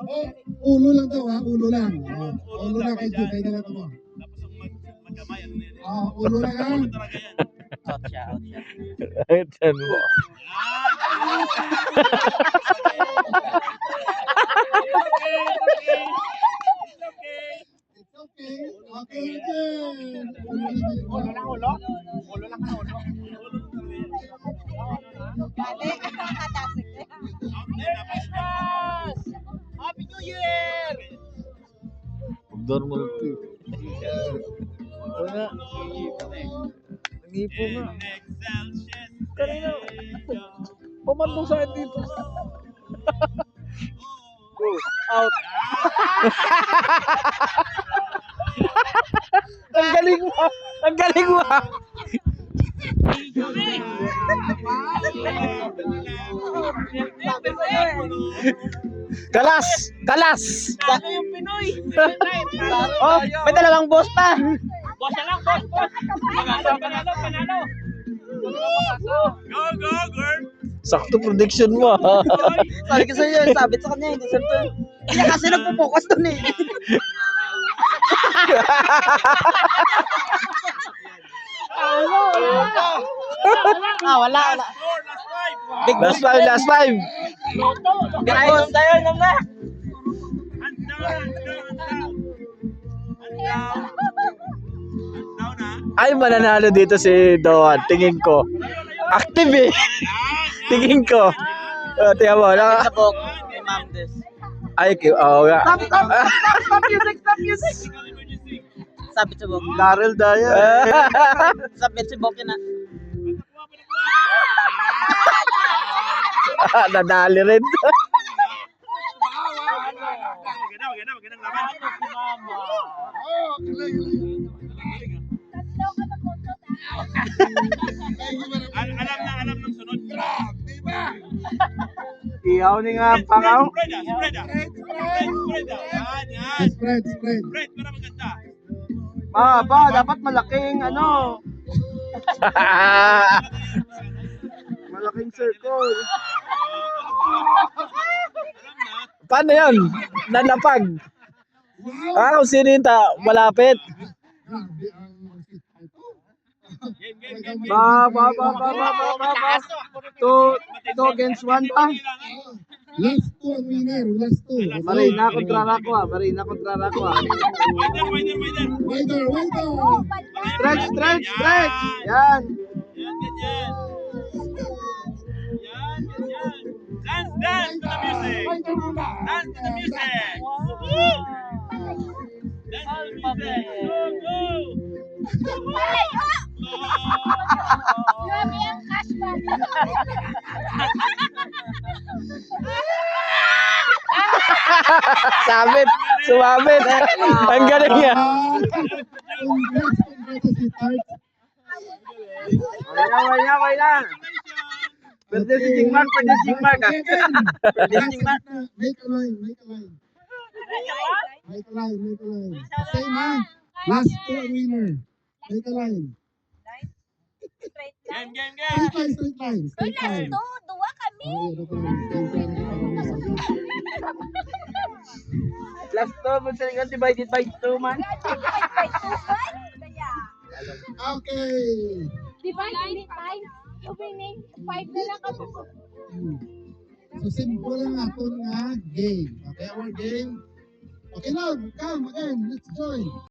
Oh, ulo lang daw ha, ulo lang. Ulo lang kay Jude, kay dala ko mo. Tapos ang magkamay, ano yan? Ulo lang ha. Ulo talaga yan. Out siya. Ito mo. It's okay. Okay, okay. Ulo lang, ulo. Ulo lang ka, ulo. Gali, ang katasik na. Happy New Year! Normal to. Wala. Nangipo nga. Kanina. Pamandong sa akin dito. Go. Out. Ang galing mo. Ang galing mo. Kalas! Kalas! Saka yung Pinoy! Oh, may dalawang boss pa. Boss na lang, boss! Panalo! Go, go, girl! Sakto prediction mo. Sabi ko sa'yo, sabit sa kanya, hindi sa ito. Kaya kasi nagpo-focus doon eh. Wala. Four, last five! Big Last five, last five. Big boss tayo, nam na. Hands down, hands down, hands down! Hands down! Hands down, ha? Ay, mananalo dito si Doan. Tingin ko. Active eh. Tingin ko. Tingnan mo. Sa book, kay Ma'am Des. Ay, oo nga. Stop music! Sabit sa book. Daryl Daya. Sabit si Boki na. Nadali rin. Magandang laban. Oh, galing. Alam ng sunod. Grabe ba? Iyaw ni nga pangaw. Spread, spread, spread. Yan. Spread. Spread, para maganda. Dapat malaking ano. Malaking circle. Paano yan? Nanapag. Kung sino yung malapit. Grabe ang ito. Game. Two against one pa. Last two ang winner. Last two. Marina kontra Rakwa. Wider. Stretch. Yan. Yan. Dance to the music. Dance to the music. Woo! Dance to the music. Go. Grabe ang cash bag. Sumabit. Ang galing niya. Wala na. Pwede si Jingmark ah. Make a line. Same man. Last two ang winner. Make a line. Straight Game. Straight line. Uy, last two. Duwa kami. Last two, magsalingan divided by 2 man. Okay. Divide by 5. Winning 5 na lang kami. So simple lang aton nga game. Okay, our game. Okay now, come again. Let's join.